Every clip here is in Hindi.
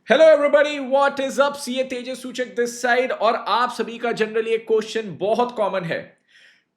Hello everybody, what is up. CA Tejas Suchak this side. और आप सभी का जनरली एक क्वेश्चन बहुत कॉमन है,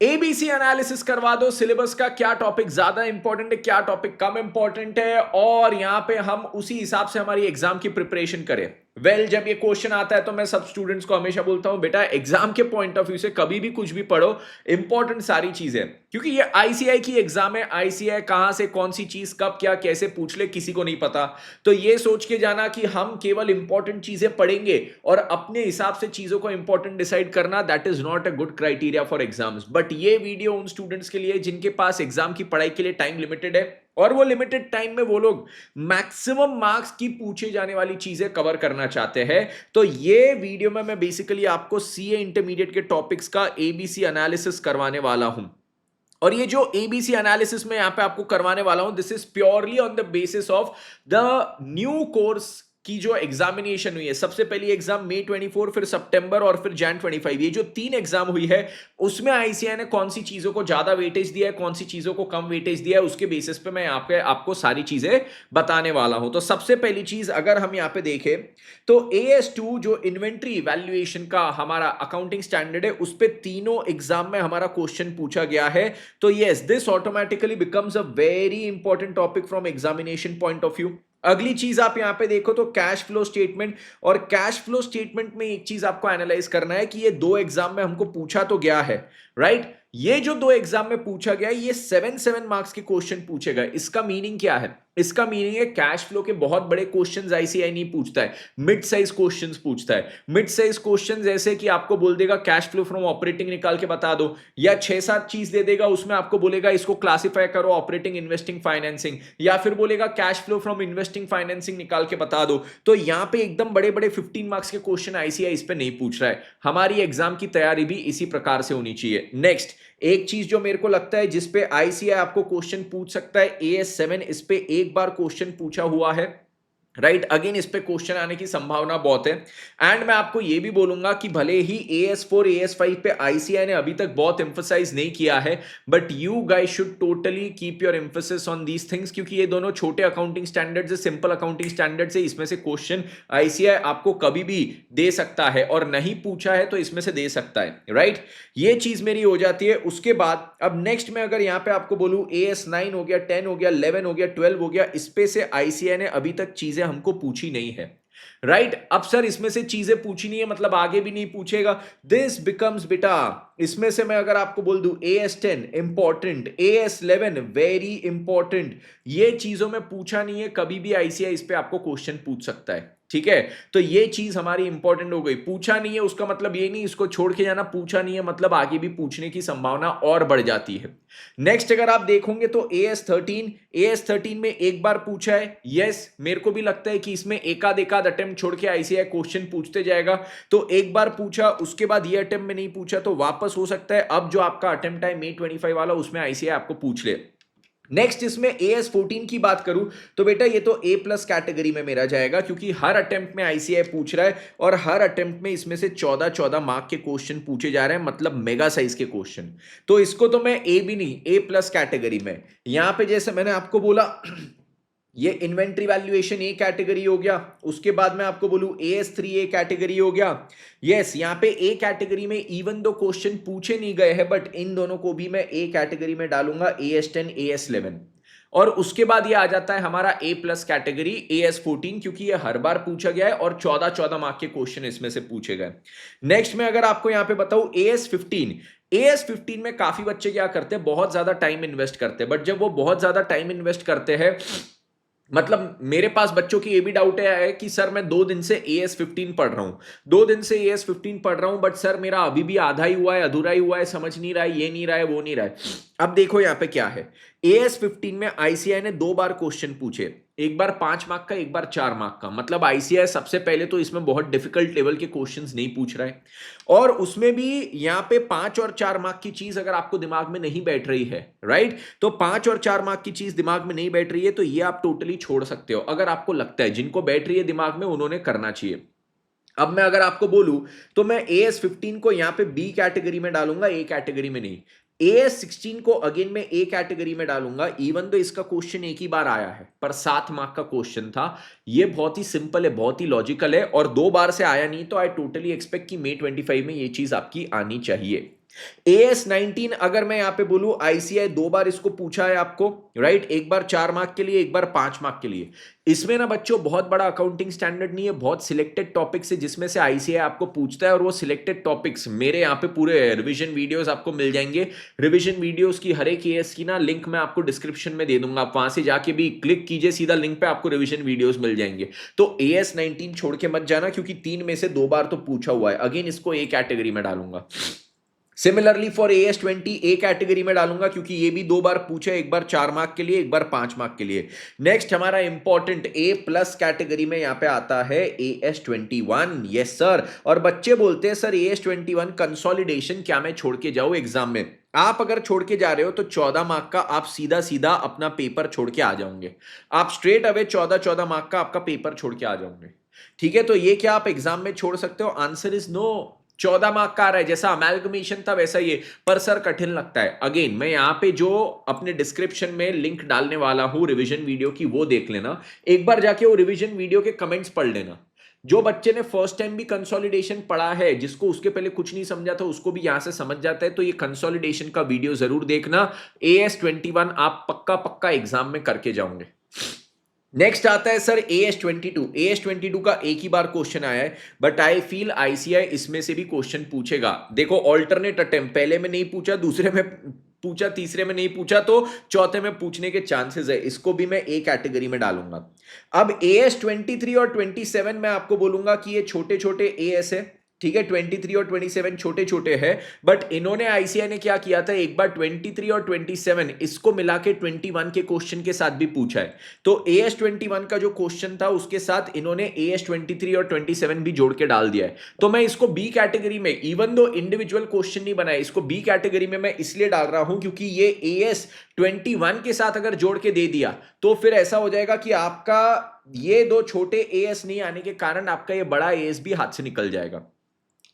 एबीसी एनालिसिस करवा दो सिलेबस का, क्या टॉपिक ज्यादा इंपॉर्टेंट है, क्या टॉपिक कम इंपॉर्टेंट है, और यहां पे हम उसी हिसाब से हमारी एग्जाम की प्रिपरेशन करें। जब ये क्वेश्चन आता है तो मैं सब स्टूडेंट्स को हमेशा बोलता हूं, बेटा एग्जाम के पॉइंट ऑफ व्यू से कभी भी कुछ भी पढ़ो, इंपॉर्टेंट सारी चीजें, क्योंकि ये आईसीआई की एग्जाम है। आईसीआई कहां से कौन सी चीज कब क्या कैसे पूछ ले किसी को नहीं पता। तो ये सोच के जाना कि हम केवल इंपॉर्टेंट चीजें पढ़ेंगे और अपने हिसाब से चीजों को इंपॉर्टेंट डिसाइड करना, that is not a good criteria for exams. But ये वीडियो उन स्टूडेंट्स के लिए जिनके पास एग्जाम की पढ़ाई के लिए टाइम लिमिटेड है, और वो लिमिटेड टाइम में वो लोग मैक्सिमम मार्क्स की पूछे जाने वाली चीजें कवर करना चाहते हैं। तो ये वीडियो में मैं बेसिकली आपको सीए इंटरमीडिएट के टॉपिक्स का एबीसी एनालिसिस करवाने वाला हूं। और ये जो एबीसी एनालिसिस में यहां पे आपको करवाने वाला हूं, this is purely on the basis of the new course की जो एग्जामिनेशन हुई है। सबसे पहली एग्जाम मई 24, फिर सितंबर और फिर जैन 25। ये जो 3 एग्जाम हुई है उसमें आईसीआई ने कौन सी चीजों को ज्यादा वेटेज दिया है, कौन सी चीजों को कम वेटेज दिया है, उसके बेसिस पे मैं यहाँ पे आपको सारी चीजें बताने वाला हूं। तो सबसे पहली चीज अगर हम यहाँ पे देखें तो AS2 जो इन्वेंट्री वैल्यूएशन का हमारा अकाउंटिंग स्टैंडर्ड है, उस पे तीनों एग्जाम में हमारा क्वेश्चन पूछा गया है। तो yes, this automatically becomes a very important topic from examination point of view. अगली चीज आप यहां पे देखो तो कैश फ्लो स्टेटमेंट। और कैश फ्लो स्टेटमेंट में एक चीज आपको एनालाइज करना है कि ये 2 एग्जाम में हमको पूछा तो गया है, राइट। ये जो 2 एग्जाम में पूछा गया, ये 7 मार्क्स के क्वेश्चन पूछे गए। इसका मीनिंग क्या है? इसका मीनिंग है कैश फ्लो के बहुत बड़े क्वेश्चंस आईसीआई नहीं पूछता है, मिड साइज क्वेश्चंस पूछता है। मिड साइज क्वेश्चन जैसे कि आपको बोल देगा कैश फ्लो फ्रॉम ऑपरेटिंग निकाल के बता दो, या 6-7 चीज दे देगा, उसमें आपको बोलेगा इसको क्लासिफाई करो ऑपरेटिंग, इन्वेस्टिंग, फाइनेंसिंग, या फिर बोलेगा cash flow from investing, financing निकाल के बता दो। तो यहां पे एकदम बड़े बड़े 15 मार्क्स के क्वेश्चन आईसीआई इस पे नहीं पूछ रहा है। हमारी एग्जाम की तैयारी भी इसी प्रकार से होनी चाहिए। नेक्स्ट एक चीज जो मेरे को लगता है जिसपे आईसीआई आपको क्वेश्चन पूछ सकता है, AS7 इस पे एक बार क्वेश्चन पूछा हुआ है, राइट। अगेन इस पे क्वेश्चन आने की संभावना बहुत है। एंड मैं आपको ये भी बोलूंगा कि भले ही AS4 AS5 पे आईसीआई ने अभी तक बहुत एम्फसाइज नहीं किया है, but you guys should totally keep your emphasis on these things, क्योंकि ये दोनों छोटे अकाउंटिंग स्टैंडर्ड्स है, सिंपल अकाउंटिंग स्टैंडर्ड्स है। इसमें से क्वेश्चन आईसीआई आपको कभी भी दे सकता है, और नहीं पूछा है तो इसमें से दे सकता है, राइट। ये चीज मेरी हो जाती है। उसके बाद अब नेक्स्ट में अगर यहां पे आपको बोलूं, AS9 हो गया, 10 हो गया, 11 हो गया, 12 हो गया, इस पे से आईसीआई ने अभी तक चीजें हमको पूछी नहीं है, राइट। अब सर इसमें से चीजें पूछी नहीं है मतलब आगे भी नहीं पूछेगा, दिस बिकम्स बेटा, इसमें से मैं अगर आपको बोल दूं AS10 important, AS11 very important, ये चीजों में पूछा नहीं है कभी भी आईसीआई, इस पे आपको क्वेश्चन पूछ सकता है, ठीक है। तो ये चीज हमारी इंपॉर्टेंट हो गई। पूछा नहीं है उसका मतलब ये नहीं इसको छोड़ के जाना, पूछा नहीं है मतलब आगे भी पूछने की संभावना और बढ़ जाती है। नेक्स्ट अगर आप देखोगे तो AS13 में एक बार पूछा है, यस मेरे को भी लगता है कि इसमें एकाध एकाध अटेम्प्ट छोड़ के आईसीआई क्वेश्चन पूछते जाएगा। तो एक बार पूछा, उसके बाद ये अटेम्प्ट में नहीं पूछा, तो वापस हो सकता है अब जो आपका अटेम्प्ट है मई 25 वाला, उसमें आईसीआई आपको पूछ ले। नेक्स्ट इसमें AS14 की बात करूं तो बेटा ये तो A+ कैटेगरी में मेरा जाएगा, क्योंकि हर अटेम्प्ट में आईसीआई पूछ रहा है, और हर अटेम्प्ट में इसमें से 14-14 मार्क के क्वेश्चन पूछे जा रहे हैं, मतलब मेगा साइज के क्वेश्चन। तो इसको तो मैं A भी नहीं, A+ कैटेगरी में। यहां पे जैसे मैंने आपको बोला ये इन्वेंट्री वैल्यूएशन ए कैटेगरी हो गया, उसके बाद मैं आपको बोलूं AS3 ए कैटेगरी हो गया। यस यहाँ पे ए कैटेगरी में इवन दो क्वेश्चन पूछे नहीं गए हैं, बट इन दोनों को भी मैं ए कैटेगरी में डालूंगा, AS10 AS11। और उसके बाद ये आ जाता है हमारा A+ कैटेगरी AS14, क्योंकि ये हर बार पूछा गया है और 14-14 मार्क के क्वेश्चन इसमें से पूछे गए। नेक्स्ट में अगर आपको यहां पे बताऊं AS15 में काफी बच्चे क्या करते हैं, बहुत ज्यादा टाइम इन्वेस्ट करते हैं, बट जब वो बहुत ज्यादा टाइम इन्वेस्ट करते हैं, मतलब मेरे पास बच्चों की ये भी डाउट है कि सर मैं 2 दिन से AS15 पढ़ रहा हूं, 2 दिन से AS15 पढ़ रहा हूं, बट सर मेरा अभी भी आधा ही हुआ है, अधूरा ही हुआ है, समझ नहीं रहा है, ये नहीं रहा है, वो नहीं रहा है। अब देखो यहां पे क्या है, AS15 में आईसीआई ने 2 बार क्वेश्चन पूछे, एक बार 5 मार्क का, एक बार 4 मार्क का। मतलब आईसीआई सबसे पहले तो इसमें बहुत डिफिकल्ट लेवल के क्वेश्चंस नहीं पूछ रहा है, और उसमें भी यहां पे 5 और 4 मार्क की चीज अगर आपको दिमाग में नहीं बैठ रही है, राइट, तो 5 और 4 मार्क की चीज दिमाग में नहीं बैठ रही है, तो ये आप टोटली छोड़ सकते हो। अगर आपको लगता है जिनको बैठ रही है दिमाग में उन्होंने करना चाहिए। अब मैं अगर आपको बोलूं तो मैं AS15 को यहां पे B कैटेगरी में डालूंगा, A कैटेगरी में नहीं। AS16 को अगेन मैं ए कैटेगरी में डालूंगा, इवन तो इसका क्वेश्चन एक ही बार आया है पर 7 मार्क का क्वेश्चन था। ये बहुत ही सिंपल है, बहुत ही लॉजिकल है, और 2 बार से आया नहीं तो आई टोटली एक्सपेक्ट कि May 25 में ये चीज आपकी आनी चाहिए। AS19 अगर मैं यहां पे बोलूं, ICI 2 बार इसको पूछा है आपको, राइट? एक बार 4 मार्क के लिए, एक बार 5 मार्क के लिए। इसमें ना बच्चों बहुत बड़ा अकाउंटिंग स्टैंडर्ड नहीं है, बहुत सिलेक्टेड टॉपिक्स है जिसमें से ICI आपको पूछता है, और वो सिलेक्टेड टॉपिक्स मेरे यहाँ पे पूरे रिवीजन वीडियोस आपको मिल जाएंगे। रिवीजन वीडियोस की हर एक AS की ना लिंक मैं आपको डिस्क्रिप्शन में दे दूंगा, आप वहां से जाके भी क्लिक कीजिए, सीधा लिंक पे आपको रिवीजन वीडियोस मिल जाएंगे। तो AS19 छोड़ के मत जाना, क्योंकि 3 में से 2 बार तो पूछा हुआ है। अगेन इसको ए कैटेगरी में डालूंगा। Similarly for AS20 A category में डालूंगा, क्योंकि ये भी 2 बार पूछे, एक बार 4 मार्क के लिए, एक बार 5 मार्क के लिए। नेक्स्ट हमारा इंपॉर्टेंट A+ कैटेगरी में यहां पे आता है AS21। Yes sir. और बच्चे बोलते हैं सर AS21 कंसोलिडेशन क्या मैं छोड़ के जाऊं एग्जाम में? आप अगर छोड़ के जा रहे हो तो 14 मार्क का आप सीधा सीधा अपना पेपर छोड़ के आ जाओगे। आप स्ट्रेट अवे 14 मार्क का आपका पेपर छोड़ के आ जाओगे। ठीक है, तो ये क्या आप एग्जाम में छोड़ सकते हो? Answer is no. 14 मार्क का आ रहा है, जैसा अमेलगमेशन था वैसा ये, पर सर कठिन लगता है। अगेन मैं यहां पे जो अपने डिस्क्रिप्शन में लिंक डालने वाला हूं रिवीजन वीडियो की, वो देख लेना एक बार जाके, वो रिवीजन वीडियो के कमेंट्स पढ़ लेना। जो बच्चे ने फर्स्ट टाइम भी कंसोलिडेशन पढ़ा है, जिसको उसके पहले कुछ नहीं समझा था, उसको भी यहां से समझ जाता है, तो ये कंसोलिडेशन का वीडियो जरूर देखना। AS21 आप पक्का पक्का एग्जाम में करके जाओगे। नेक्स्ट आता है सर AS22। AS22 का एक ही बार क्वेश्चन आया है, बट आई फील ICI इसमें से भी क्वेश्चन पूछेगा। देखो ऑल्टरनेट अटेम्प्ट, पहले में नहीं पूछा, दूसरे में पूछा, तीसरे में नहीं पूछा, तो चौथे में पूछने के चांसेस है। इसको भी मैं ए कैटेगरी में डालूंगा। अब AS23 और 27 में आपको बोलूंगा कि ये छोटे छोटे AS है, ठीक है? 23 और 27 छोटे छोटे हैं, बट इन्होंने ICI ने क्या किया था, एक बार 23 और 27 इसको मिला के 21 के क्वेश्चन के साथ भी पूछा है। तो AS21 का जो क्वेश्चन था उसके साथ इन्होंने AS23 और 27 भी जोड़ के डाल दिया है। तो मैं इसको बी कैटेगरी में, इवन दो इंडिविजुअल क्वेश्चन नहीं बनाया, इसको बी कैटेगरी में मैं इसलिए डाल रहा हूं क्योंकि ये AS21 के साथ अगर जोड़ के दे दिया तो फिर ऐसा हो जाएगा कि आपका ये 2 छोटे AS नहीं आने के कारण आपका ये बड़ा AS भी हाथ से निकल जाएगा।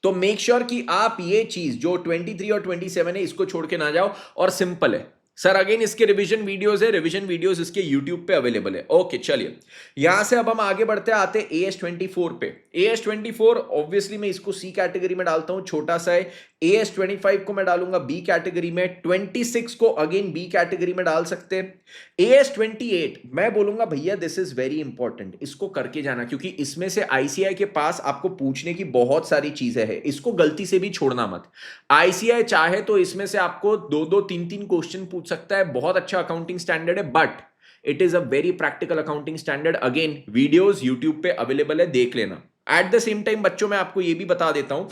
तो मेक श्योर कि आप ये चीज जो 23 और 27 है इसको छोड़ के ना जाओ। और सिंपल है सर, अगेन इसके रिवीजन वीडियोस है, रिवीजन वीडियोस इसके यूट्यूब पे अवेलेबल है। ओके चलिए, यहां से अब हम आगे बढ़ते आते AS24 पे। AS24 ऑब्वियसली मैं इसको सी कैटेगरी में डालता हूं, छोटा सा है। AS25 को मैं डालूंगा बी कैटेगरी में, 26 को अगेन बी कैटेगरी में डाल सकते हैं। AS28 मैं बोलूंगा भैया दिस इज वेरी इंपॉर्टेंट, इसको करके जाना, क्योंकि इसमें से ICI के पास आपको पूछने की बहुत सारी चीजें हैं, इसको गलती से भी छोड़ना मत। ICI चाहे तो इसमें से आपको 2-2, 3-3 क्वेश्चन पूछ सकता है, बहुत अच्छा अकाउंटिंग स्टैंडर्ड है, but it is a very practical accounting standard. Again videos YouTube पे अवेलेबल है, देख लेना। एट द सेम टाइम बच्चों मैं आपको यह भी बता देता हूं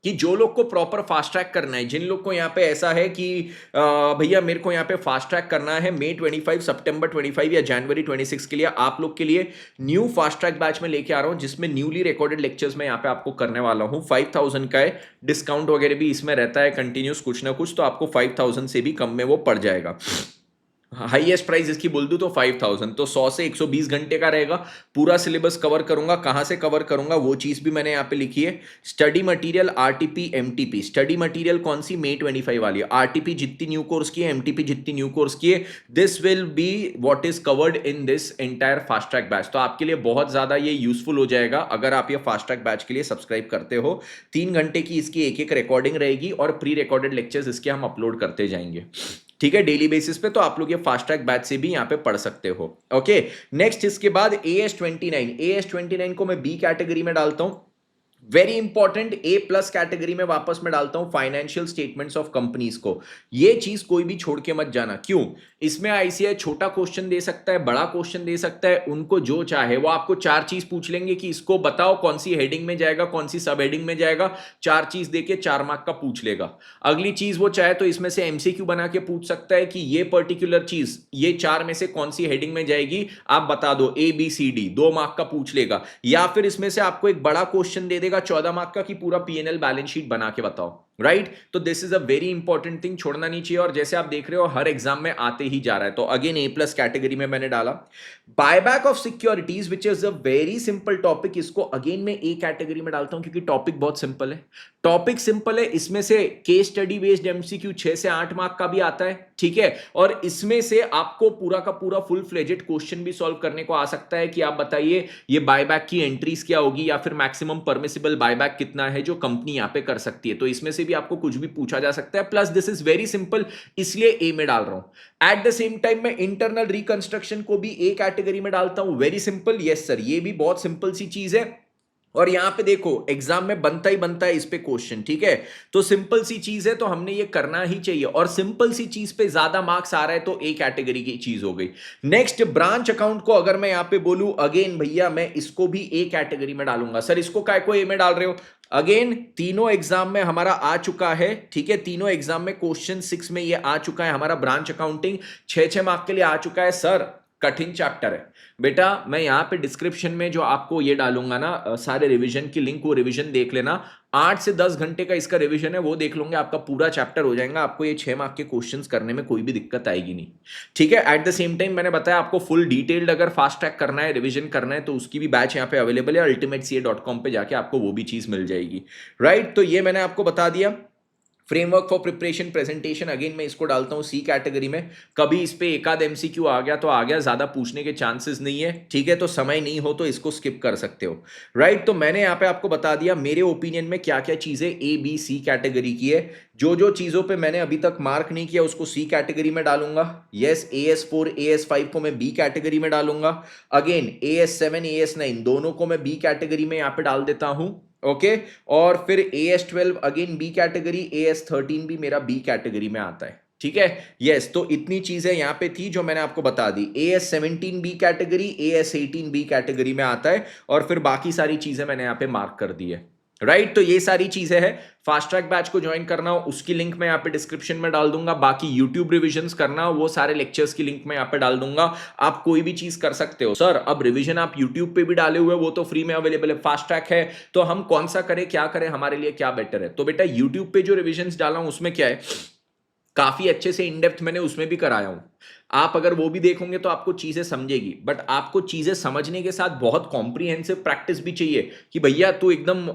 कि जो लोग को प्रॉपर फास्ट ट्रैक करना है, जिन लोग को यहाँ पे ऐसा है कि भैया मेरे को यहाँ पे फास्ट ट्रैक करना है May 25, September 25 या January 26 के लिए, आप लोग के लिए न्यू फास्ट ट्रैक बैच में लेके आ रहा हूँ, जिसमें न्यूली रिकॉर्डेड लेक्चर्स में यहाँ पे आपको करने वाला हूँ। 5000 का है, डिस्काउंट वगैरह भी इसमें रहता है कंटिन्यूस कुछ ना कुछ, तो आपको 5000 से भी कम में वो पड़ जाएगा। हाईएस्ट प्राइस इसकी बोल दूं तो 5000, तो 100 से 120 घंटे का रहेगा। पूरा सिलेबस कवर करूंगा, कहां से कवर करूंगा वो चीज भी मैंने यहां पे लिखी है। Study material RTP MTP, study material कौन सी, May 25 वाली है। RTP जितनी न्यू कोर्स की है, MTP जितनी न्यू कोर्स की है, this will be what is covered in this entire fast track batch. तो आपके लिए बहुत ज्यादा ये यूजफुल हो जाएगा अगर आप ये फास्ट ट्रैक बैच के लिए सब्सक्राइब करते हो। 3 घंटे की इसकी एक रिकॉर्डिंग रहेगी और प्री रिकॉर्डेड लेक्चर्स इसके हम अपलोड करते जाएंगे, ठीक है, डेली बेसिस पे। तो आप लोग ये फास्ट ट्रैक बैच से भी यहां पे पढ़ सकते हो। ओके, नेक्स्ट इसके बाद AS29 को मैं बी कैटेगरी में डालता हूं। वेरी इंपॉर्टेंट A+ कैटेगरी में वापस मैं डालता हूं फाइनेंशियल स्टेटमेंट्स ऑफ कंपनीज को। ये चीज कोई भी छोड़ के मत जाना। क्यों? इसमें ICI छोटा क्वेश्चन दे सकता है, बड़ा क्वेश्चन दे सकता है, उनको जो चाहे वो आपको 4 चीज पूछ लेंगे कि इसको बताओ कौन सी हेडिंग में जाएगा, कौन सी सब हेडिंग में जाएगा। 4 चीज देके 4 मार्क का पूछ लेगा। अगली चीज वो चाहे तो इसमें से MCQ बना के पूछ सकता है कि ये पर्टिकुलर चीज ये 4 में से कौन सी हेडिंग में जाएगी, आप बता दो, ABCD 2 मार्क का पूछ लेगा। या फिर इसमें से आपको एक बड़ा क्वेश्चन दे देगा 14 मार्क का कि पूरा P&L बैलेंस शीट बना के बताओ। राइट तो this is a very important thing, छोड़ना नहीं चाहिए। और जैसे आप देख रहे हो हर एग्जाम में आते ही जा रहा है, तो अगेन ए प्लस कैटेगरी में मैंने डाला। Buyback of securities which is a very simple topic, इसको अगेन मैं ए कैटेगरी में डालता हूं क्योंकि टॉपिक बहुत सिंपल है। टॉपिक सिंपल है, इसमें से केस स्टडी बेस्ड एमसीक्यू 6 से 8 मार्क का भी आता है, ठीक है। और इसमें से आपको पूरा का पूरा फुल फ्लेजेड क्वेश्चन भी सॉल्व करने को आ सकता है कि आप बताइए ये बायबैक की एंट्रीज क्या होगी या फिर मैक्सिमम परमिसिबल बायबैक कितना है जो कंपनी यहां पे कर सकती है। तो इसमें से भी आपको कुछ भी पूछा जा सकता है। Plus this is very simple, इसलिए ए में डाल रहा हूं। एट द सेम टाइम मैं इंटरनल रिकंस्ट्रक्शन को भी ए कैटेगरी में डालता हूं। वेरी सिंपल, यस सर, ये भी बहुत सिंपल सी चीज है। और यहां पे देखो एग्जाम में बनता ही बनता है इस पे क्वेश्चन, ठीक है। तो सिंपल सी चीज है तो हमने ये करना ही चाहिए, और सिंपल सी चीज पे ज्यादा मार्क्स आ रहा है तो ए कैटेगरी की चीज हो गई। नेक्स्ट ब्रांच अकाउंट को अगर मैं यहां पे बोलूं, अगेन भैया मैं इसको भी ए कैटेगरी में डालूंगा। सर इसको काय को ए में डाल रहे हो? अगेन तीनों एग्जाम में हमारा आ चुका है, ठीक है। तीनों एग्जाम में क्वेश्चन 6 में ये आ चुका है हमारा। ब्रांच अकाउंटिंग 6 मार्क के लिए आ चुका है। सर कठिन चैप्टर है बेटा, मैं यहां पे डिस्क्रिप्शन में जो आपको ये डालूंगा ना सारे रिवीजन की लिंक, वो रिवीजन देख लेना। 8 से 10 घंटे का इसका रिवीजन है, वो देख लोगे आपका पूरा चैप्टर हो जाएगा। आपको ये 6 मार्क के क्वेश्चंस करने में कोई भी दिक्कत आएगी नहीं, ठीक है। एट द सेम टाइम मैंने बताया आपको फुल डिटेल्ड अगर फास्ट ट्रैक करना है, रिवीजन करना है, तो उसकी भी बैच यहाँ पे अवेलेबल है। ultimatecA.com पे जाके आपको वो भी चीज मिल जाएगी, राइट। तो ये मैंने आपको बता दिया। Framework for preparation presentation, again मैं इसको डालता हूं सी कैटेगरी में। कभी इस पे एकाध एमसीक्यू आ गया तो आ गया, ज्यादा पूछने के चांसेस नहीं है, ठीक है। तो समय नहीं हो तो इसको स्किप कर सकते हो, राइट। तो मैंने यहाँ पे आपको बता दिया मेरे ओपिनियन में क्या क्या चीजें ए बी सी कैटेगरी की है। जो जो चीजों पे मैंने अभी तक मार्क नहीं किया उसको सी कैटेगरी में डालूंगा। यस, AS4 AS5 को मैं बी कैटेगरी में डालूंगा। अगेन AS7 AS9 दोनों को मैं बी कैटेगरी में यहाँ पे डाल देता हूं, ओके। और फिर AS12 again B category, AS13 भी मेरा बी कैटेगरी में आता है, ठीक है। यस, तो इतनी चीजें यहां पे थी जो मैंने आपको बता दी। AS17 B category, AS18 B category में आता है, और फिर बाकी सारी चीजें मैंने यहां पे मार्क कर दी है, राइट। तो ये सारी चीजें हैं। फास्ट ट्रैक बैच को ज्वाइन करना हो उसकी लिंक मैं यहाँ पे डिस्क्रिप्शन में डाल दूंगा। बाकी यूट्यूब रिविजन्स करना हो वो सारे लेक्चर्स की लिंक मैं यहाँ पे डाल दूंगा। आप कोई भी चीज कर सकते हो। सर अब रिविजन आप यूट्यूब पे भी डाले हुए, वो तो फ्री में अवेलेबल है, फास्ट ट्रैक है, तो हम कौन सा करें, क्या करें, हमारे लिए क्या बेटर है? तो बेटा यूट्यूब पे जो रिविजन डाला हूं उसमें क्या है, काफी अच्छे से इन डेप्थ मैंने उसमें भी कराया हूं। आप अगर वो भी देखोगे तो आपको चीजें समझेगी, बट आपको चीजें समझने के साथ बहुत कॉम्प्रिहेंसिव प्रैक्टिस भी चाहिए कि भैया तू एकदम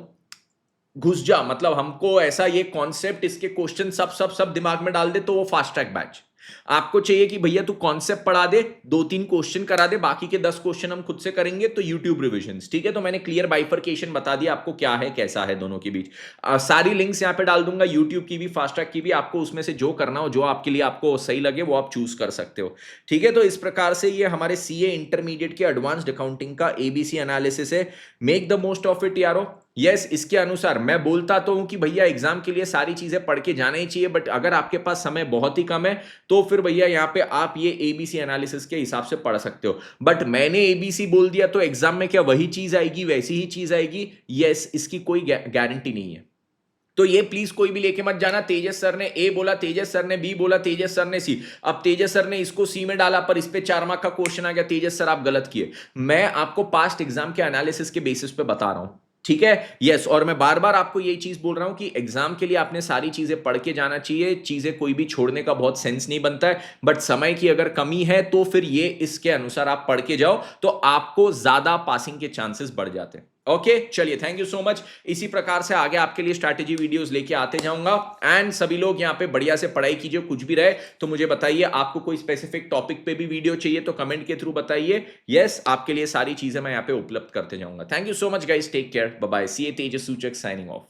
घुस जा, मतलब हमको ऐसा ये कॉन्सेप्ट, इसके क्वेश्चन सब सब सब दिमाग में डाल दे, तो वो फास्ट ट्रैक बैच। आपको चाहिए कि भैया तू कॉन्सेप्ट पढ़ा दे, 2-3 क्वेश्चन करा दे, बाकी के 10 क्वेश्चन हम खुद से करेंगे, तो यूट्यूब रिविजन्स, ठीक है। तो मैंने क्लियर बाइफर्केशन बता दिया आपको क्या है कैसा है दोनों के बीच। सारी लिंक्स यहां पे डाल दूंगा, यूट्यूब की भी फास्ट ट्रैक की भी। आपको उसमें से जो करना हो, जो आपके लिए आपको सही लगे वो आप चूज कर सकते हो, ठीक है। तो इस प्रकार से ये हमारे सीए इंटरमीडिएट के एडवांस्ड अकाउंटिंग का एबीसी एनालिसिस है। Make the most of it यारो। यस, इसके अनुसार मैं बोलता तो हूं कि भैया एग्जाम के लिए सारी चीजें पढ़ के जाना ही चाहिए, बट अगर आपके पास समय बहुत ही कम है तो फिर भैया यहां पे आप ये एबीसी एनालिसिस के हिसाब से पढ़ सकते हो। बट मैंने एबीसी बोल दिया तो एग्जाम में क्या वही चीज आएगी, वैसी ही चीज आएगी? यस, इसकी कोई गारंटी नहीं है। तो ये प्लीज कोई भी लेके मत जाना, तेजस सर ने ए बोला, तेजस सर ने बी बोला, तेजस सर ने सी, अब तेजस सर ने इसको सी में डाला पर इस पे 4 मार्क का क्वेश्चन आ गया, तेजस सर आप गलत किए। मैं आपको पास्ट एग्जाम के एनालिसिस के बेसिस पे बता रहा हूं, ठीक है। यस, और मैं बार बार आपको यही चीज बोल रहा हूं कि एग्जाम के लिए आपने सारी चीजें पढ़ के जाना चाहिए। चीजें कोई भी छोड़ने का बहुत सेंस नहीं बनता है, बट समय की अगर कमी है तो फिर ये इसके अनुसार आप पढ़ के जाओ तो आपको ज्यादा पासिंग के चांसेस बढ़ जाते हैं। ओके, चलिए, थैंक यू सो मच। इसी प्रकार से आगे आपके लिए स्ट्रैटेजी वीडियोस लेके आते जाऊंगा। एंड सभी लोग यहाँ पे बढ़िया से पढ़ाई कीजिए, कुछ भी रहे तो मुझे बताइए। आपको कोई स्पेसिफिक टॉपिक पे भी वीडियो चाहिए तो कमेंट के थ्रू बताइए। यस, आपके लिए सारी चीजें मैं यहाँ पे उपलब्ध करते जाऊंगा। Thank you so much guys, take care, bye bye. CA Tejas Suchak signing of.